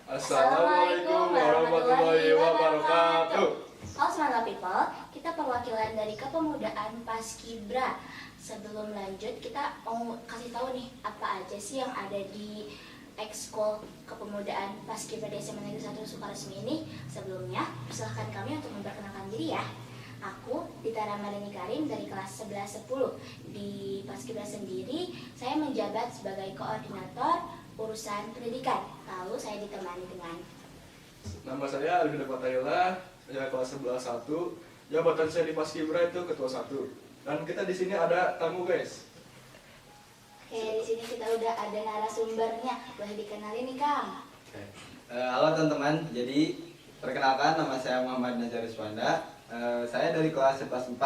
Assalamualaikum warahmatullahi wabarakatuh. Halo semangat people, kita perwakilan dari Kepemudaan Paskibra. Sebelum lanjut, kita mau kasih tahu nih apa aja sih yang ada di Ekskul Kepemudaan Paskibra di SMA Negeri 1 Sukaresmi ini. Sebelumnya, persilahkan kami untuk memperkenalkan diri ya. Aku Dita Ramadhani Karim dari kelas 11-10. Di Paskibra sendiri, saya menjabat sebagai koordinator urusan pendidikan. Lalu saya ditemani dengan Nama saya Alvin Patayula, saya kelas 11-1. Jabatan saya di Paskibra itu ketua 1. Dan kita di sini ada tamu, guys. Oke, di sini kita udah ada narasumbernya. Boleh dikenalin nih, Kang. Halo teman-teman, jadi perkenalkan nama saya Muhammad Nazar Iswanda. Saya dari kelas 11-4.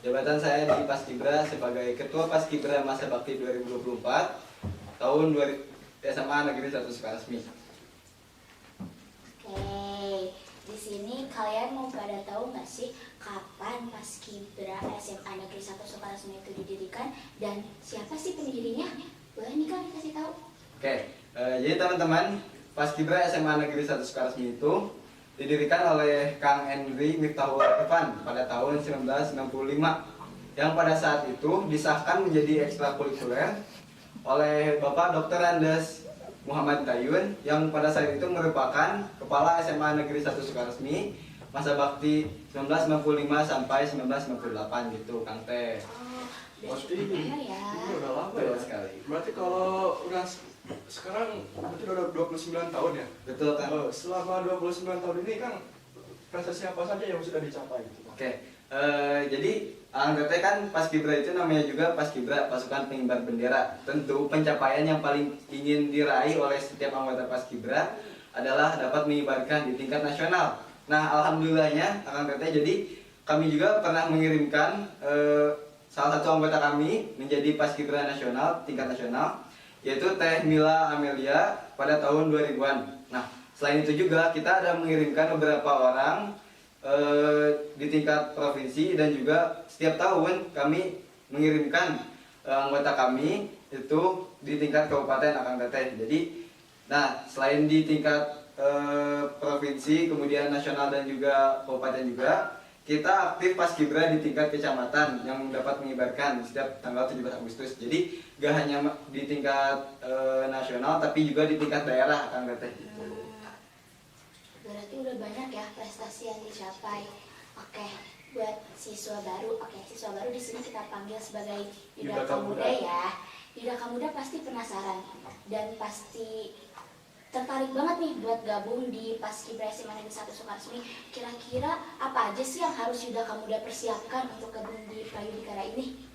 Jabatan saya di Paskibra sebagai Ketua Paskibra Masa Bakti 2024 tahun SMA Negeri 1 Sukaresmi. Oke, di sini kalian mau pada tahu nggak sih kapan Paskibra SMA Negeri 1 Sukaresmi itu didirikan dan siapa sih pendirinya? Boleh nih Kang kasih tahu? Jadi teman-teman, Paskibra SMA Negeri 1 Sukaresmi itu didirikan oleh Kang Henry Miftahul Irfan pada tahun 1995 yang pada saat itu disahkan menjadi ekstrakurikuler oleh Bapak Dr. Andes Muhammad Tayun yang pada saat itu merupakan Kepala SMA Negeri 1 Sukaresmi masa bakti 1995 sampai 1998 gitu, Kang Teh. Pasti benar ya. Ini udah lama Betul ya. sekali. Berarti kalau udah sekarang berarti udah 29 tahun ya. Betul, Kang. Selama 29 tahun ini kan prestasi apa saja yang sudah dicapai gitu. Jadi Teteh kan Paskibra itu namanya juga Paskibra, pasukan pengibar bendera. Tentu pencapaian yang paling ingin diraih oleh setiap anggota Paskibra adalah dapat mengibarkan di tingkat nasional. Nah, alhamdulillahnya Kang Teteh, jadi kami juga pernah mengirimkan salah satu anggota kami menjadi Paskibra nasional, tingkat nasional, yaitu Teh Mila Amelia pada tahun 2000-an. Nah, selain itu juga kita ada mengirimkan beberapa orang di tingkat provinsi dan juga setiap tahun kami mengirimkan anggota kami itu di tingkat kabupaten Akang Teteh. Jadi, nah selain di tingkat provinsi, kemudian nasional dan juga kabupaten juga, kita aktif Paskibra di tingkat kecamatan yang dapat mengibarkan setiap tanggal 17 Agustus. Jadi gak hanya di tingkat nasional tapi juga di tingkat daerah Akang Teteh. Berarti udah banyak ya prestasi yang dicapai. Oke, buat siswa baru. Oke, siswa baru di sini kita panggil sebagai Yuda Kamuda ya. Yuda Kamuda pasti penasaran dan pasti tertarik banget nih buat gabung di Paskibra SMA Negeri 1 Sukaresmi. Kira-kira apa aja sih yang harus Yuda Kamuda persiapkan untuk gabung di Prayudikara ini?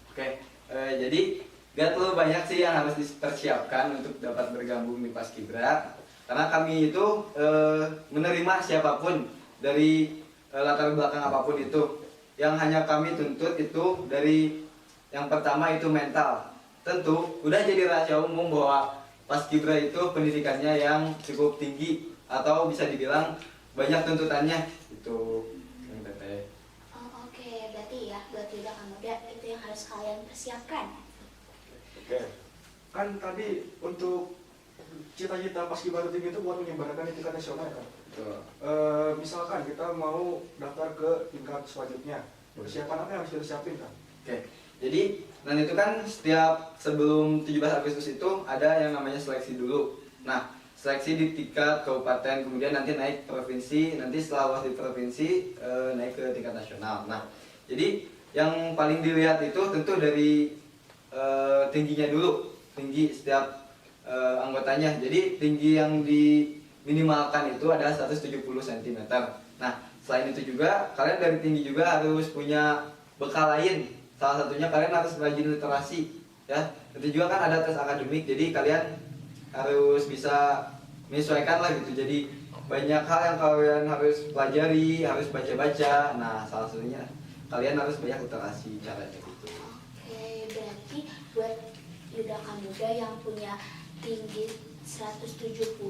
Jadi gak terlalu banyak sih yang harus dipersiapkan untuk dapat bergabung di Paskibra. Karena kami itu menerima siapapun dari latar belakang apapun itu. Yang hanya kami tuntut itu dari yang pertama itu mental. Tentu udah jadi rahasia umum bahwa Paskibra itu pendidikannya yang cukup tinggi atau bisa dibilang banyak tuntutannya itu. Oke, berarti ya buat Yuda Kamuda itu yang harus kalian persiapkan. Kan tadi untuk cita-cita Paskibra tim itu buat menyebarkan di tingkat nasional kan. Misalkan kita mau daftar ke tingkat selanjutnya, persiapan apa yang harus kita siapin kan? Jadi dan itu kan setiap sebelum 17 Agustus itu ada yang namanya seleksi dulu. Nah, seleksi di tingkat kabupaten, kemudian nanti naik provinsi, nanti setelah lolos di provinsi naik ke tingkat nasional. Nah, jadi yang paling dilihat itu tentu dari tingginya dulu, tinggi setiap anggotanya. Jadi tinggi yang diminimalkan itu adalah 170 cm. Nah, selain itu juga kalian dari tinggi juga harus punya bekal lain. Salah satunya kalian harus rajin literasi, ya. Itu juga kan ada tes akademik, jadi kalian harus bisa menyesuaikan lah gitu. Jadi banyak hal yang kalian harus pelajari, harus baca-baca. Nah, salah satunya kalian harus banyak literasi caranya gitu. Oke, berarti buat Yuda Kamuda yang punya tinggi 170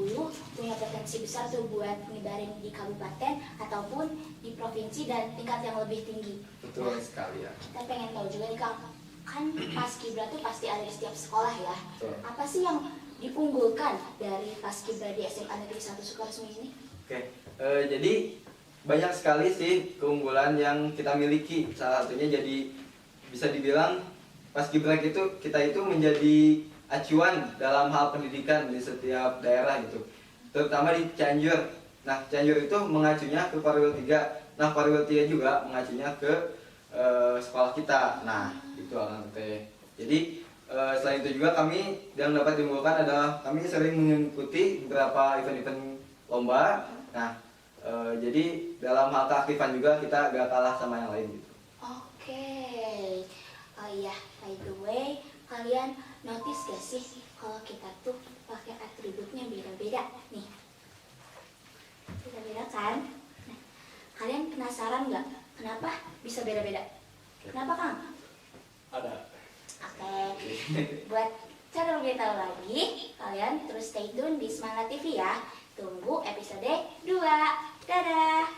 punya potensi besar tuh buat nyebarin di kabupaten ataupun di provinsi dan tingkat yang lebih tinggi. Betul sekali ya. Kita pengen tahu juga nih Kang, kan Paskibra tuh pasti ada di setiap sekolah ya. Betul. Apa sih yang diunggulkan dari Paskibra di SMA Negeri 1 Sukaresmi ini? Oke, jadi banyak sekali sih keunggulan yang kita miliki. Salah satunya jadi bisa dibilang Paskibra kita itu menjadi acuan dalam hal pendidikan di setiap daerah gitu. Terutama di Cianjur. Nah, Cianjur itu mengacunya ke Korwil 3. Nah, Korwil 3 juga mengacunya ke sekolah kita. Nah, itu Akang Teteh. Jadi selain itu juga kami yang dapat diunggulkan adalah kami sering mengikuti beberapa event-event lomba. Nah, jadi dalam hal keaktifan juga kita gak kalah sama yang lain gitu. Oke. Oh iya, by the way, kalian notice gak sih kalau kita tuh pakai atributnya beda-beda nih? Beda-beda kan? Nah, kalian penasaran nggak kenapa bisa beda-beda? Kenapa, Kang? Ada. Oke. Buat cara lebih tahu lagi, kalian terus stay tune di Semangat TV ya. Tunggu episode 2. Dadah.